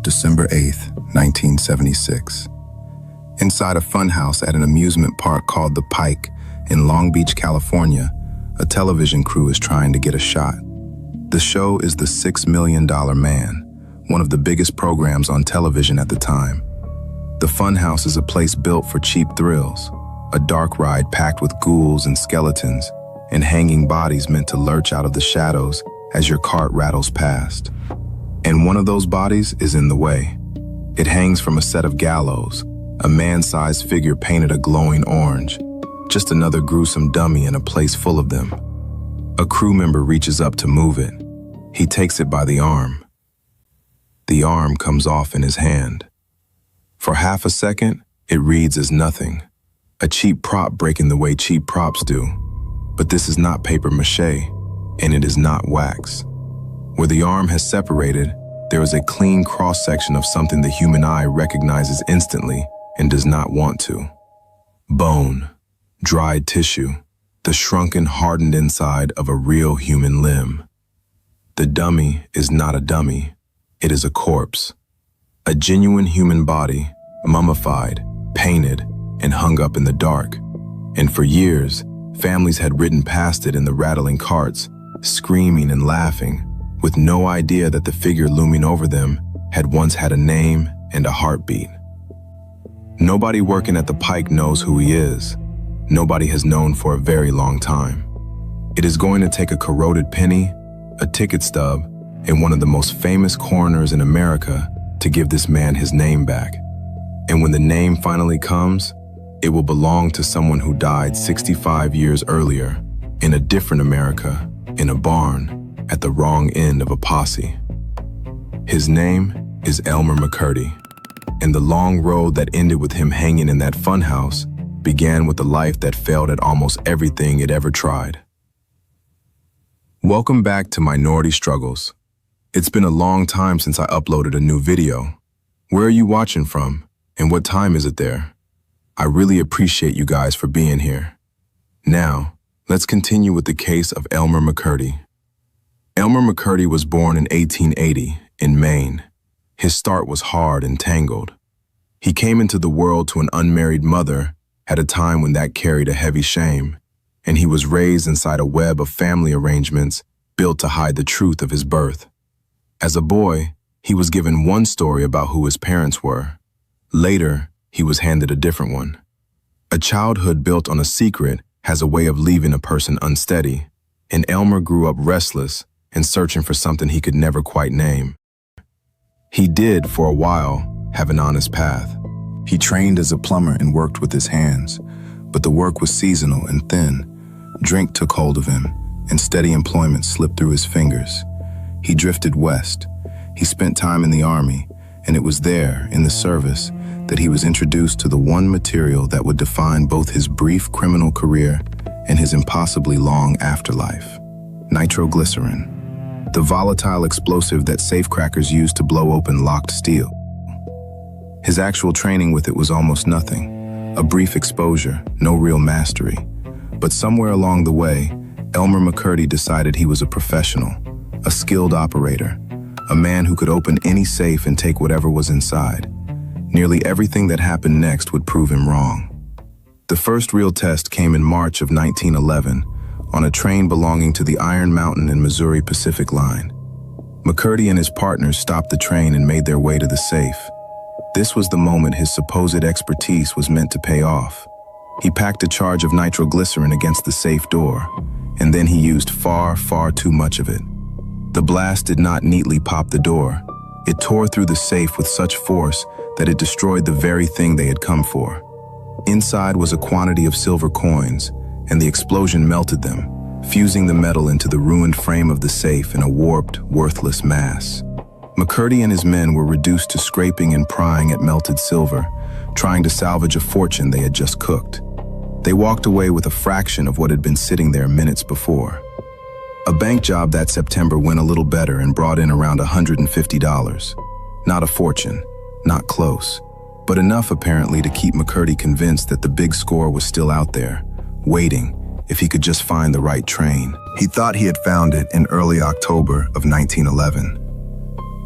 December 8th, 1976. Inside a funhouse at an amusement park called The Pike in Long Beach, California, a television crew is trying to get a shot. The show is The $6 Million Man, one of the biggest programs on television at the time. The funhouse is a place built for cheap thrills, a dark ride packed with ghouls and skeletons, and hanging bodies meant to lurch out of the shadows as your cart rattles past. And one of those bodies is in the way. It hangs from a set of gallows, a man-sized figure painted a glowing orange, just another gruesome dummy in a place full of them. A crew member reaches up to move it. He takes it by the arm. The arm comes off in his hand. For half a second, it reads as nothing, a cheap prop breaking the way cheap props do. But this is not paper mache, and it is not wax. Where the arm has separated, there is a clean cross-section of something the human eye recognizes instantly and does not want to. Bone, dried tissue, the shrunken, hardened inside of a real human limb. The dummy is not a dummy, it is a corpse. A genuine human body, mummified, painted, and hung up in the dark. And for years, families had ridden past it in the rattling carts, screaming and laughing, with no idea that the figure looming over them had once had a name and a heartbeat. Nobody working at the Pike knows who he is. Nobody has known for a very long time. It is going to take a corroded penny, a ticket stub, and one of the most famous coroners in America to give this man his name back. And when the name finally comes, it will belong to someone who died 65 years earlier in a different America, in a barn, at the wrong end of a posse. His name is Elmer McCurdy, and the long road that ended with him hanging in that funhouse began with a life that failed at almost everything it ever tried. Welcome back to Minority Struggles. It's been a long time since I uploaded a new video. Where are you watching from, and what time is it there? I really appreciate you guys for being here. Now, let's continue with the case of Elmer McCurdy. Elmer McCurdy was born in 1880 in Maine. His start was hard and tangled. He came into the world to an unmarried mother at a time when that carried a heavy shame, and he was raised inside a web of family arrangements built to hide the truth of his birth. As a boy, he was given one story about who his parents were. Later, he was handed a different one. A childhood built on a secret has a way of leaving a person unsteady, and Elmer grew up restless and searching for something he could never quite name. He did, for a while, have an honest path. He trained as a plumber and worked with his hands, but the work was seasonal and thin. Drink took hold of him, and steady employment slipped through his fingers. He drifted west. He spent time in the army, and it was there, in the service, that he was introduced to the one material that would define both his brief criminal career and his impossibly long afterlife: nitroglycerin, the volatile explosive that safecrackers use to blow open locked steel. His actual training with it was almost nothing, a brief exposure, no real mastery. But somewhere along the way, Elmer McCurdy decided he was a professional, a skilled operator, a man who could open any safe and take whatever was inside. Nearly everything that happened next would prove him wrong. The first real test came in March of 1911 on a train belonging to the Iron Mountain and Missouri Pacific Line. McCurdy and his partners stopped the train and made their way to the safe. This was the moment his supposed expertise was meant to pay off. He packed a charge of nitroglycerin against the safe door, and then he used far, far too much of it. The blast did not neatly pop the door. It tore through the safe with such force that it destroyed the very thing they had come for. Inside was a quantity of silver coins, and the explosion melted them, fusing the metal into the ruined frame of the safe in a warped, worthless mass. McCurdy and his men were reduced to scraping and prying at melted silver, trying to salvage a fortune they had just cooked. They walked away with a fraction of what had been sitting there minutes before. A bank job that September went a little better and brought in around $150. Not a fortune, not close, but enough apparently to keep McCurdy convinced that the big score was still out there, waiting if he could just find the right train. He thought he had found it in early October of 1911.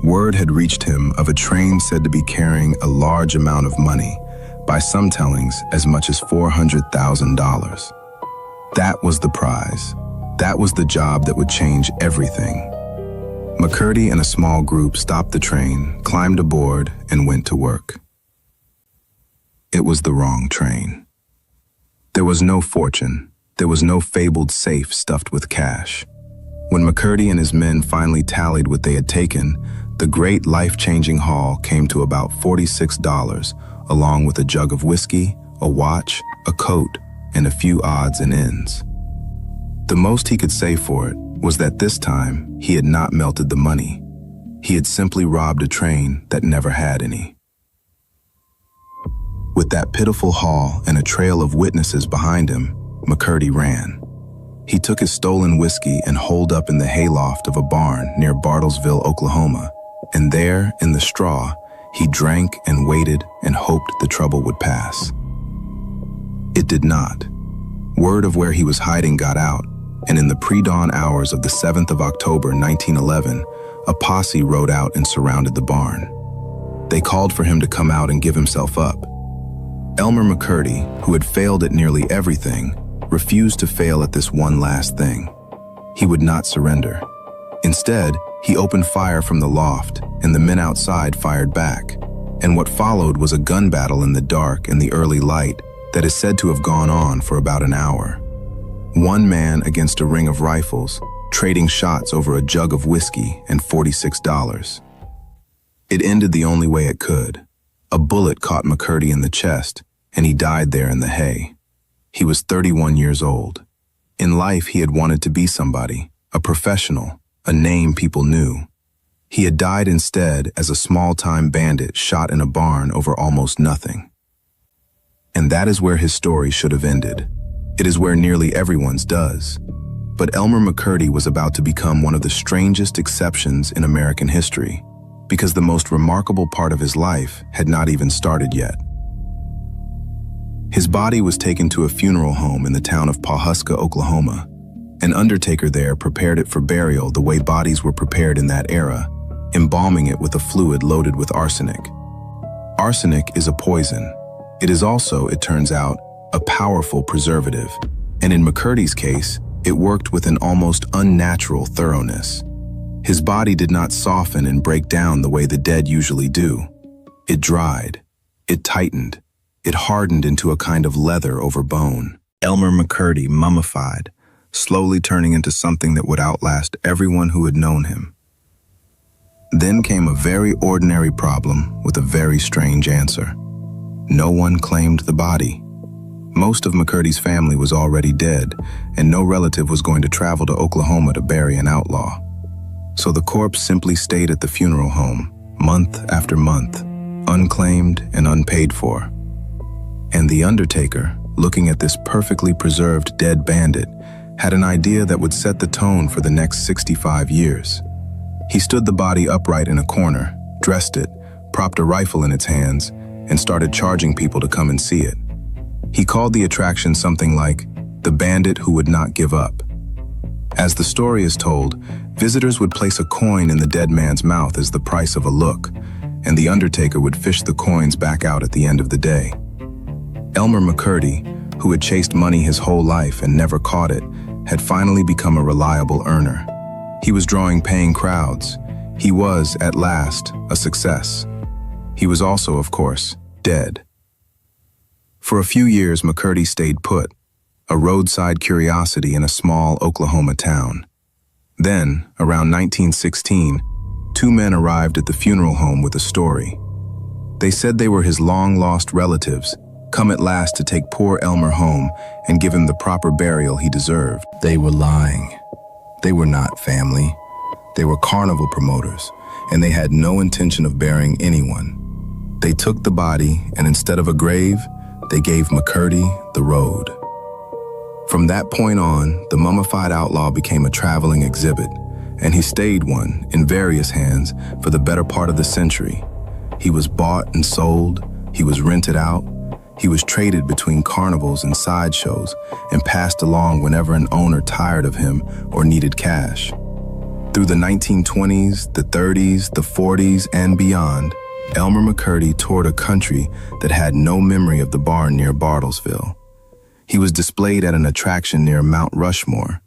Word had reached him of a train said to be carrying a large amount of money, by some tellings as much as $400,000. That was the prize. That was the job that would change everything. McCurdy and a small group stopped the train, climbed aboard, and went to work. It was the wrong train. There was no fortune. There was no fabled safe stuffed with cash. When McCurdy and his men finally tallied what they had taken, the great life-changing haul came to about $46, along with a jug of whiskey, a watch, a coat, and a few odds and ends. The most he could say for it was that this time he had not melted the money. He had simply robbed a train that never had any. With that pitiful haul and a trail of witnesses behind him, McCurdy ran. He took his stolen whiskey and holed up in the hayloft of a barn near Bartlesville, Oklahoma, and there, in the straw, he drank and waited and hoped the trouble would pass. It did not. Word of where he was hiding got out, and in the pre-dawn hours of the 7th of October, 1911, a posse rode out and surrounded the barn. They called for him to come out and give himself up. Elmer McCurdy, who had failed at nearly everything, refused to fail at this one last thing. He would not surrender. Instead, he opened fire from the loft, and the men outside fired back. And what followed was a gun battle in the dark and the early light that is said to have gone on for about an hour. One man against a ring of rifles, trading shots over a jug of whiskey and $46. It ended the only way it could. A bullet caught McCurdy in the chest, and he died there in the hay. He was 31 years old. In life, he had wanted to be somebody, a professional, a name people knew. He had died instead as a small-time bandit shot in a barn over almost nothing. And that is where his story should have ended. It is where nearly everyone's does. But Elmer McCurdy was about to become one of the strangest exceptions in American history, because the most remarkable part of his life had not even started yet. His body was taken to a funeral home in the town of Pawhuska, Oklahoma. An undertaker there prepared it for burial the way bodies were prepared in that era, embalming it with a fluid loaded with arsenic. Arsenic is a poison. It is also, it turns out, a powerful preservative, and in McCurdy's case, it worked with an almost unnatural thoroughness. His body did not soften and break down the way the dead usually do. It dried, it tightened, it hardened into a kind of leather over bone. Elmer McCurdy mummified, slowly turning into something that would outlast everyone who had known him. Then came a very ordinary problem with a very strange answer. No one claimed the body. Most of McCurdy's family was already dead, and no relative was going to travel to Oklahoma to bury an outlaw. So the corpse simply stayed at the funeral home, month after month, unclaimed and unpaid for. And the undertaker, looking at this perfectly preserved dead bandit, had an idea that would set the tone for the next 65 years. He stood the body upright in a corner, dressed it, propped a rifle in its hands, and started charging people to come and see it. He called the attraction something like, "The Bandit Who Would Not Give Up." As the story is told, visitors would place a coin in the dead man's mouth as the price of a look, and the undertaker would fish the coins back out at the end of the day. Elmer McCurdy, who had chased money his whole life and never caught it, had finally become a reliable earner. He was drawing paying crowds. He was, at last, a success. He was also, of course, dead. For a few years, McCurdy stayed put, a roadside curiosity in a small Oklahoma town. Then, around 1916, two men arrived at the funeral home with a story. They said they were his long-lost relatives, come at last to take poor Elmer home and give him the proper burial he deserved. They were lying. They were not family. They were carnival promoters, and they had no intention of burying anyone. They took the body, and instead of a grave, they gave McCurdy the road. From that point on, the mummified outlaw became a traveling exhibit, and he stayed one in various hands for the better part of the century. He was bought and sold, he was rented out, he was traded between carnivals and sideshows and passed along whenever an owner tired of him or needed cash. Through the 1920s, the 30s, the 40s, and beyond, Elmer McCurdy toured a country that had no memory of the barn near Bartlesville. He was displayed at an attraction near Mount Rushmore.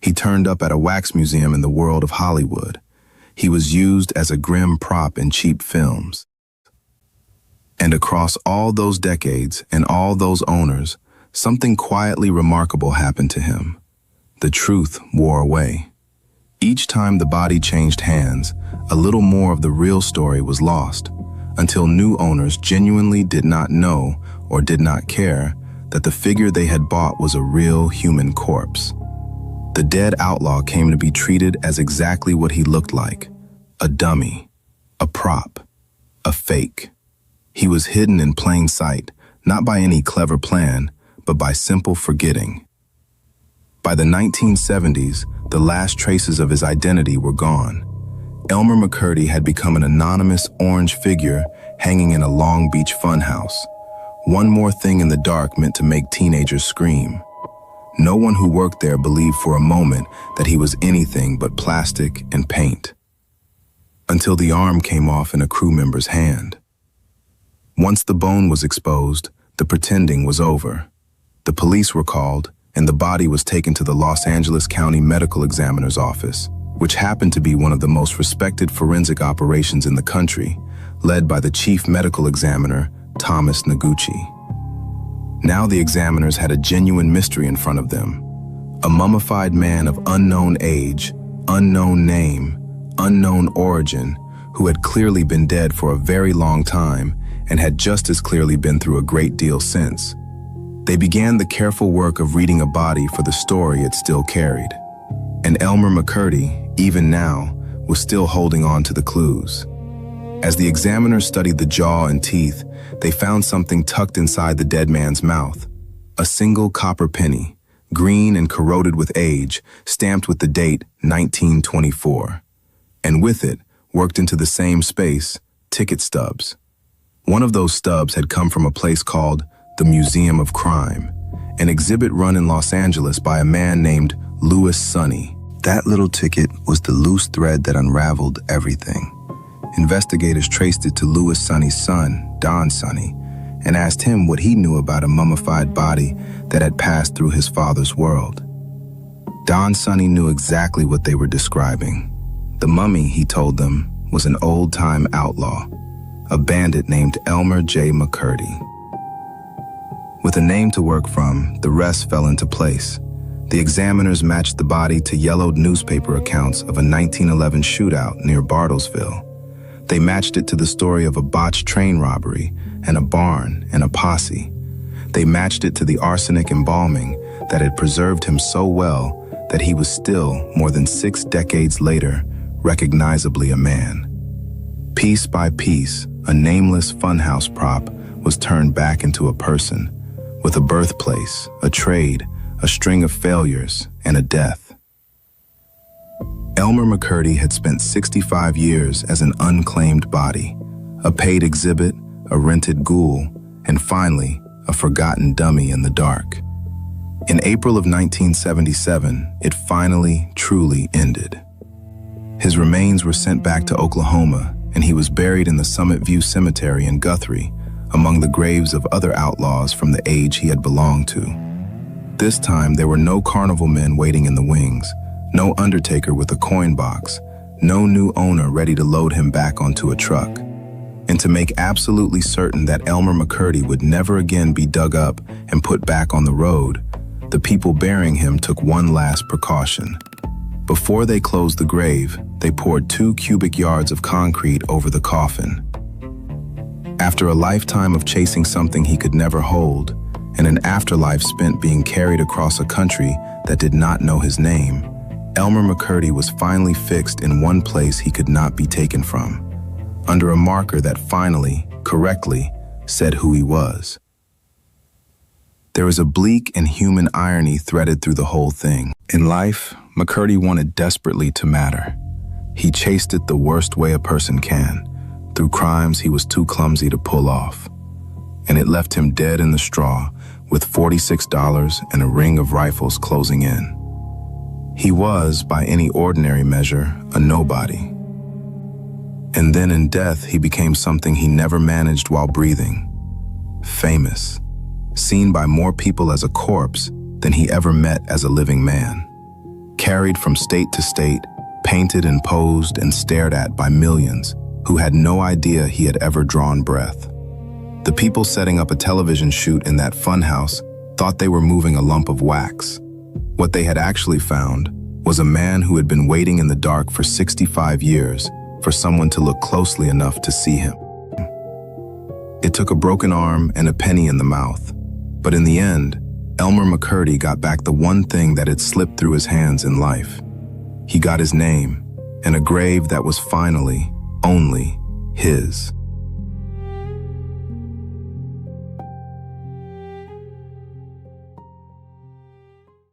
He turned up at a wax museum in the world of Hollywood. He was used as a grim prop in cheap films. And across all those decades and all those owners, something quietly remarkable happened to him. The truth wore away. Each time the body changed hands, a little more of the real story was lost, until new owners genuinely did not know or did not care that the figure they had bought was a real human corpse. The dead outlaw came to be treated as exactly what he looked like: a dummy, a prop, a fake. He was hidden in plain sight, not by any clever plan, but by simple forgetting. By the 1970s, the last traces of his identity were gone. Elmer McCurdy had become an anonymous orange figure hanging in a Long Beach funhouse. One more thing in the dark meant to make teenagers scream. No one who worked there believed for a moment that he was anything but plastic and paint. Until the arm came off in a crew member's hand. Once the bone was exposed, the pretending was over. The police were called, and the body was taken to the Los Angeles County Medical Examiner's office, which happened to be one of the most respected forensic operations in the country, led by the chief medical examiner, Thomas Noguchi. Now the examiners had a genuine mystery in front of them. A mummified man of unknown age, unknown name, unknown origin, who had clearly been dead for a very long time and had just as clearly been through a great deal since. They began the careful work of reading a body for the story it still carried. And Elmer McCurdy, even now, was still holding on to the clues. As the examiners studied the jaw and teeth, they found something tucked inside the dead man's mouth. A single copper penny, green and corroded with age, stamped with the date 1924. And with it, worked into the same space, ticket stubs. One of those stubs had come from a place called the Museum of Crime, an exhibit run in Los Angeles by a man named Louis Sonny. That little ticket was the loose thread that unraveled everything. Investigators traced it to Louis Sonny's son, Don Sonny, and asked him what he knew about a mummified body that had passed through his father's world. Don Sonny knew exactly what they were describing. The mummy, he told them, was an old-time outlaw, a bandit named Elmer J. McCurdy. With a name to work from, the rest fell into place. The examiners matched the body to yellowed newspaper accounts of a 1911 shootout near Bartlesville. They matched it to the story of a botched train robbery and a barn and a posse. They matched it to the arsenic embalming that had preserved him so well that he was still, more than 6 decades later, recognizably a man. Piece by piece, a nameless funhouse prop was turned back into a person, with a birthplace, a trade, a string of failures, and a death. Elmer McCurdy had spent 65 years as an unclaimed body, a paid exhibit, a rented ghoul, and finally, a forgotten dummy in the dark. In April of 1977, it finally, truly ended. His remains were sent back to Oklahoma, and he was buried in the Summit View Cemetery in Guthrie, among the graves of other outlaws from the age he had belonged to. This time, there were no carnival men waiting in the wings, no undertaker with a coin box, no new owner ready to load him back onto a truck. And to make absolutely certain that Elmer McCurdy would never again be dug up and put back on the road, the people burying him took one last precaution. Before they closed the grave, they poured 2 cubic yards of concrete over the coffin. After a lifetime of chasing something he could never hold, and an afterlife spent being carried across a country that did not know his name, Elmer McCurdy was finally fixed in one place he could not be taken from, under a marker that finally, correctly, said who he was. There is a bleak and human irony threaded through the whole thing. In life, McCurdy wanted desperately to matter. He chased it the worst way a person can, through crimes he was too clumsy to pull off. And it left him dead in the straw, with $46 and a ring of rifles closing in. He was, by any ordinary measure, a nobody. And then in death, he became something he never managed while breathing. Famous, seen by more people as a corpse than he ever met as a living man. Carried from state to state, painted and posed and stared at by millions who had no idea he had ever drawn breath. The people setting up a television shoot in that funhouse thought they were moving a lump of wax. What they had actually found was a man who had been waiting in the dark for 65 years for someone to look closely enough to see him. It took a broken arm and a penny in the mouth, but in the end, Elmer McCurdy got back the one thing that had slipped through his hands in life. He got his name and a grave that was finally only his.